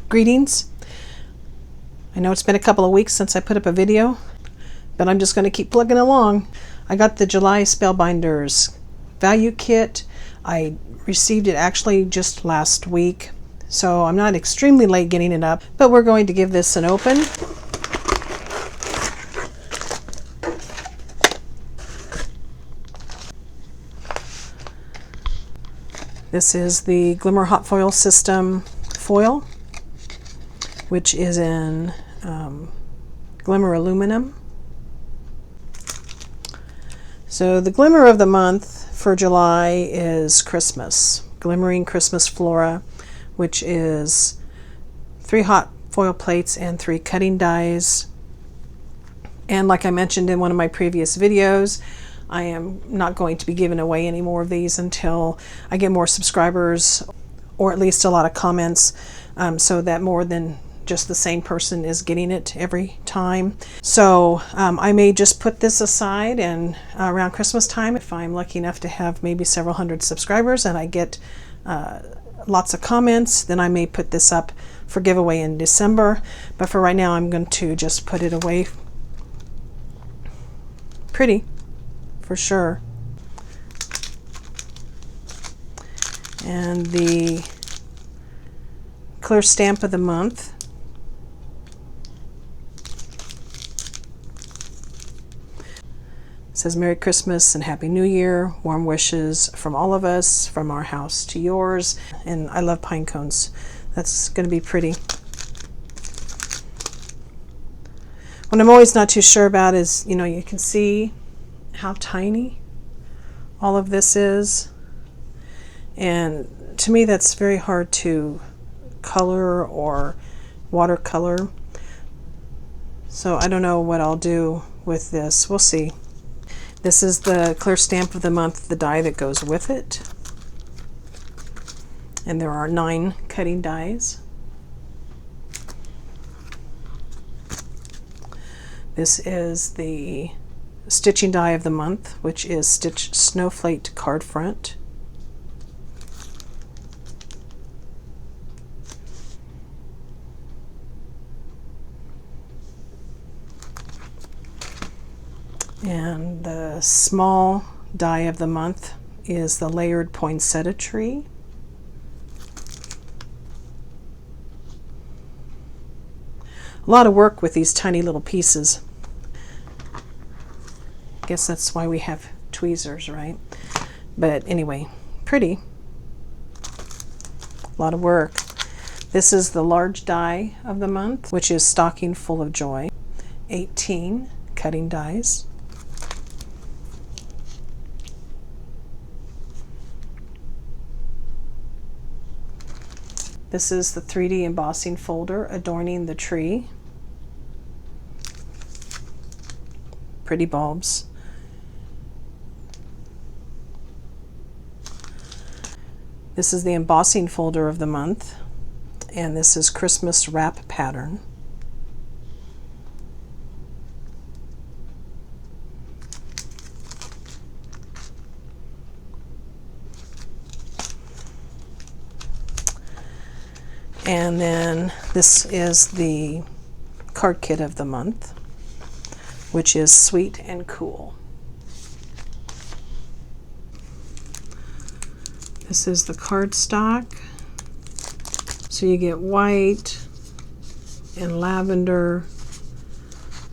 Greetings. I know it's been a couple of weeks since I put up a video, but I'm just going to keep plugging along. I got the July Spellbinders value kit. I received it actually just last week, so I'm not extremely late getting it up, but we're going to give this an open. This is the Glimmer hot foil system foil, which is in Glimmer aluminum. So the Glimmer of the month for July is Christmas. Glimmering Christmas Flora, which is 3 hot foil plates and 3 cutting dies. And like I mentioned in one of my previous videos, I am not going to be giving away any more of these until I get more subscribers, or at least a lot of comments, so that more than just the same person is getting it every time. So I may just put this aside, and around Christmas time, if I'm lucky enough to have maybe several hundred subscribers and I get lots of comments, then I may put this up for giveaway in December. But for right now, I'm going to just put it away. Pretty, for sure. And the clear stamp of the month says Merry Christmas and Happy New Year. Warm wishes from all of us, from our house to yours. And I love pine cones. That's going to be pretty. What I'm always not too sure about is, you know, you can see how tiny all of this is. And to me, that's very hard to color or watercolor. So I don't know what I'll do with this. We'll see. This is the clear stamp of the month, the die that goes with it. And there are 9 cutting dies. This is the stitching die of the month, which is Stitch Snowflake card front. And the small die of the month is the layered poinsettia tree. A lot of work with these tiny little pieces. I guess that's why we have tweezers, right? But anyway, pretty. A lot of work. This is the large die of the month, which is Stocking Full of Joy. 18 cutting dies. This is the 3D embossing folder adorning the tree. Pretty bulbs. This is the embossing folder of the month, and this is Christmas wrap pattern. And then this is the card kit of the month, which is Sweet and Cool. This is the cardstock. So you get white and lavender,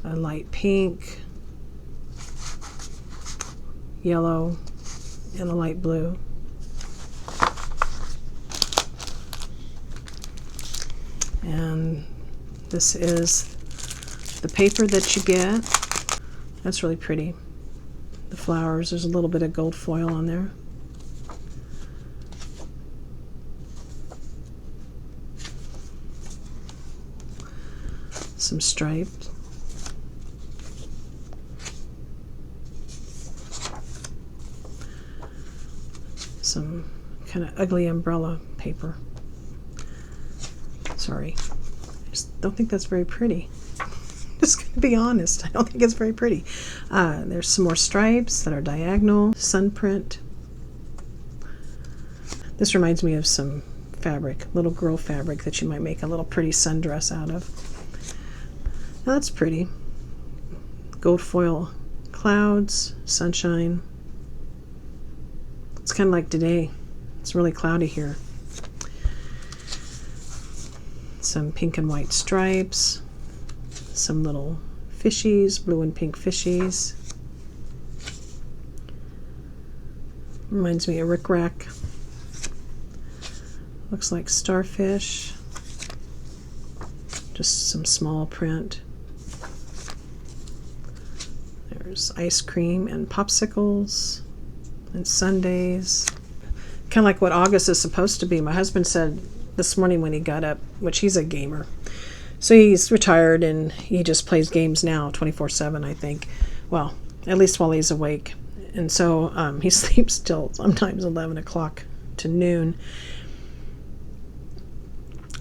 a light pink, yellow, and a light blue. And this is the paper that you get. That's really pretty. The flowers, there's a little bit of gold foil on there. Some striped. Some kind of ugly umbrella paper. Sorry, I just don't think that's very pretty. just going to be honest. I don't think it's very pretty. There's some more stripes that are diagonal, sun print. This reminds me of some fabric, little girl fabric that you might make a little pretty sundress out of. Now that's pretty. Gold foil clouds, sunshine. It's kind of like today. It's really cloudy here. Some pink and white stripes. Some little fishies, blue and pink fishies. Reminds me of rickrack. Looks like starfish. Just some small print. There's ice cream and popsicles and sundaes. Kind of like what August is supposed to be. My husband said this morning when he got up, which he's a gamer. So he's retired and he just plays games now 24/7, I think. Well, at least while he's awake. And so he sleeps till sometimes 11 o'clock to noon,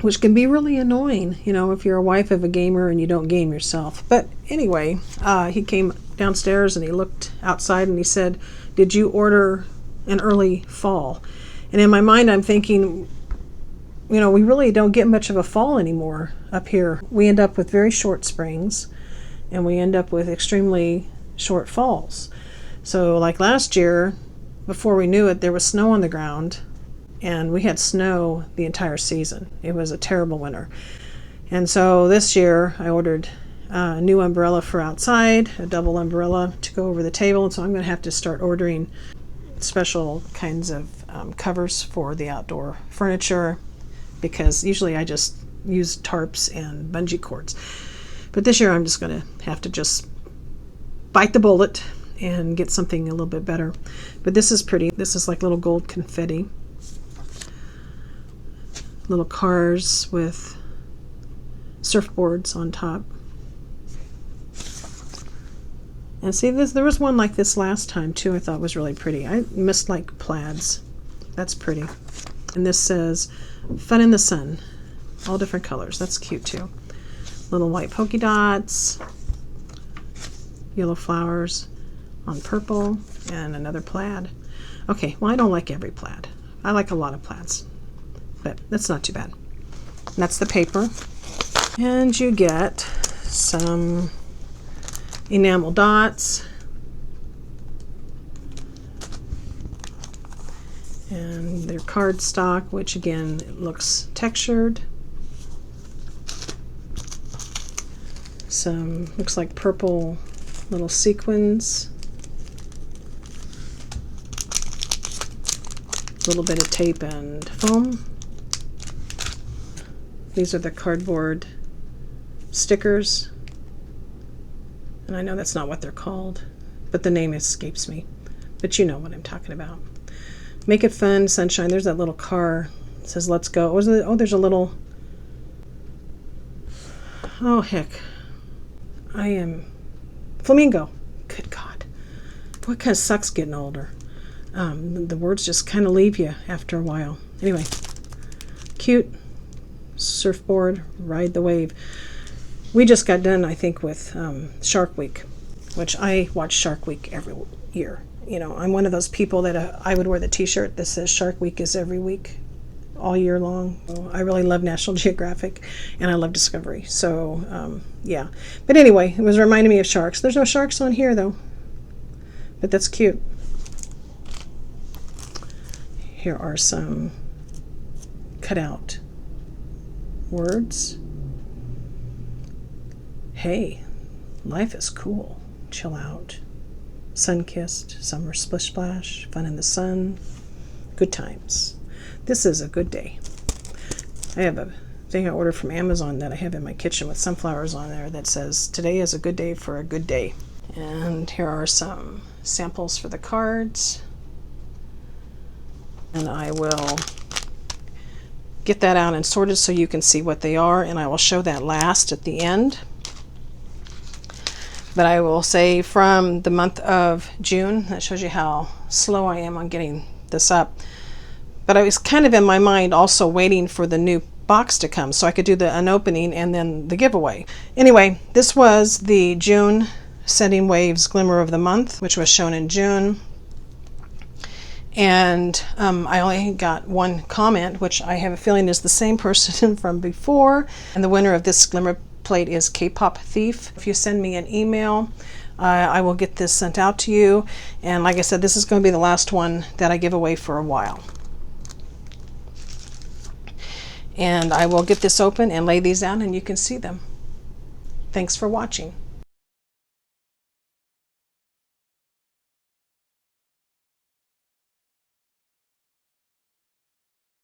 which can be really annoying, you know, if you're a wife of a gamer and you don't game yourself. But anyway, he came downstairs and he looked outside and he said, "Did you order an early fall?" And in my mind, I'm thinking, you know, we really don't get much of a fall anymore up here. We end up with very short springs and we end up with extremely short falls. So like last year, before we knew it, there was snow on the ground and we had snow the entire season. It was a terrible winter. And so this year I ordered a new umbrella for outside, a double umbrella to go over the table. And so I'm going to have to start ordering special kinds of covers for the outdoor furniture, because usually I just use tarps and bungee cords. But this year I'm just going to have to just bite the bullet and get something a little bit better. But this is pretty. This is like little gold confetti. Little cars with surfboards on top. And see, there was one like this last time too. I thought was really pretty. I missed like plaids. That's pretty. And this says "Fun in the Sun," all different colors. That's cute too. Little white polka dots, yellow flowers on purple, and another plaid. Okay, well, I don't like every plaid. I like a lot of plaids, but that's not too bad. And that's the paper. And you get some enamel dots. And they're cardstock, which again looks textured. Some looks like purple little sequins. A little bit of tape and foam. These are the cardboard stickers. And I know that's not what they're called, but the name escapes me. But you know what I'm talking about. Make it fun, sunshine. There's that little car. It says "Let's go." Oh, there's a little... Oh, heck. I am... Flamingo. Good God. Boy, it kind of sucks getting older. The words just kind of leave you after a while. Anyway. Cute. Surfboard. Ride the wave. We just got done, I think, with Shark Week, which I watch Shark Week every year. You know, I'm one of those people that I would wear the t-shirt that says Shark Week is every week, all year long. I really love National Geographic, and I love Discovery. So, yeah. But anyway, it was reminding me of sharks. There's no sharks on here, though. But that's cute. Here are some cut-out words. Hey, life is cool. Chill out. Sun-kissed, summer splish-splash, fun in the sun, good times. This is a good day. I have a thing I ordered from Amazon that I have in my kitchen with sunflowers on there that says, "Today is a good day for a good day." And here are some samples for the cards. And I will get that out and sorted so you can see what they are, and I will show that last at the end. But I will say from the month of June, that shows you how slow I am on getting this up. But I was kind of in my mind also waiting for the new box to come, so I could do the unopening and then the giveaway. Anyway, this was the June Sending Waves Glimmer of the Month, which was shown in June. And I only got one comment, which I have a feeling is the same person from before. And the winner of this glimmer plate is K-Pop Thief. If you send me an email, I will get this sent out to you. And like I said, this is going to be the last one that I give away for a while. And I will get this open and lay these out and you can see them. Thanks for watching.